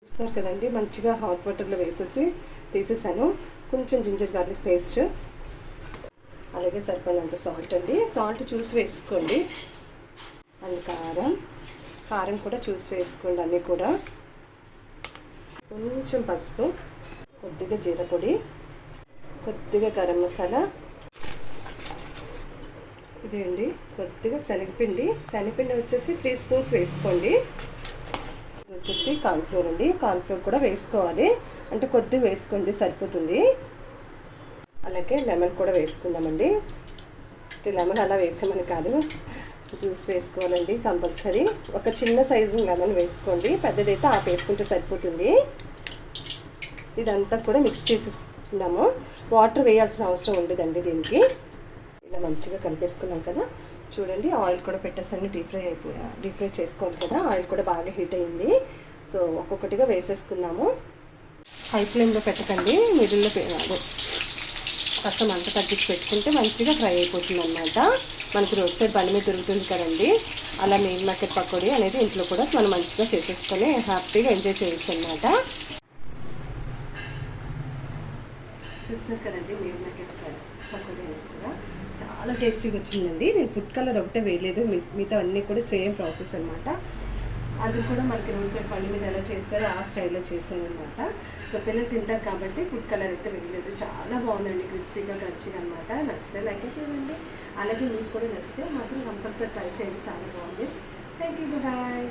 చూస్తున్నారు కదండి, మంచిగా హాట్ వాటర్లో వేసేసి తీసేసాను. కొంచెం జింజర్ గార్లిక్ పేస్ట్, అలాగే సరిపడినంత సాల్ట్ అండి. సాల్ట్ చూసి వేసుకోండి. అండ్ కారం కూడా చూసి వేసుకోండి. అన్నీ కూడా కొంచెం పసుపు, కొద్దిగా జీర పొడి, కొద్దిగా గరం మసాలా, ఇదే అండి కొద్దిగా శనగపిండి వచ్చేసి 3 స్పూన్స్ వేసుకోండి. ఇది వచ్చేసి కార్న్ఫ్లోర్ అండి. కార్న్ఫ్లోర్ కూడా వేసుకోవాలి, అంటే కొద్దిగా వేసుకోండి సరిపోతుంది. అలాగే లెమన్ కూడా వేసుకుందామండి. లెమన్ అలా వేసామని కాదు, జ్యూస్ వేసుకోవాలండి కంపల్సరీ. ఒక చిన్న సైజు లెమన్ వేసుకోండి, పెద్దదైతే వేసుకుంటే సరిపోతుంది. ఇదంతా కూడా మిక్స్ చేసేసుకుందాము. వాటర్ వేయాల్సిన అవసరం ఉండదండి దీనికి. ఇలా మంచిగా కలిపేసుకున్నాం కదా. చూడండి, ఆయిల్ కూడా పెట్టేస్తాను. డీప్ ఫ్రై చేసుకోవాలి కదా. ఆయిల్ కూడా బాగా హీట్ అయింది. సో ఒక్కొక్కటిగా వేసేసుకున్నాము. హై ఫ్లేమ్లో పెట్టకండి, మిడిల్లో కాస్త మంట తగ్గించి పెట్టుకుంటే మంచిగా ఫ్రై అయిపోతుంది అన్నమాట. మనకి రోడ్ సైడ్ బండి మీద దొరుకుతుంది కదండి, అలా మీల్ మేకర్ పకోడీ అనేది ఇంట్లో కూడా మనం మంచిగా చేసేసుకొని హ్యాపీగా ఎంజాయ్ చేయొచ్చు అన్నమాట. చూస్తున్నారు కదండి, మీల్ మేకర్ పకోడీ అనేది కూడా చాలా టేస్టీగా వచ్చిందండి. నేను ఫుడ్ కలర్ ఒకటే వేయలేదు, మిగతా అన్నీ కూడా సేమ్ ప్రాసెస్ అనమాట. అది కూడా మనకి రోడ్ సైడ్ బండి మీద ఎలా చేస్తారో ఆ స్టైల్లో చేసాను అనమాట. సో పిల్లలు తింటారు కాబట్టి ఫుడ్ కలర్ అయితే వేయలేదు. చాలా బాగుందండి, క్రిస్పీగా క్రంచీగా అనమాట. నచ్చితే లైక్ అయితే ఇవ్వండి. అలాగే మీకు కూడా నచ్చితే మాత్రం కంపల్సరీ ట్రై చేయండి, చాలా బాగుంది. Thank you, bye.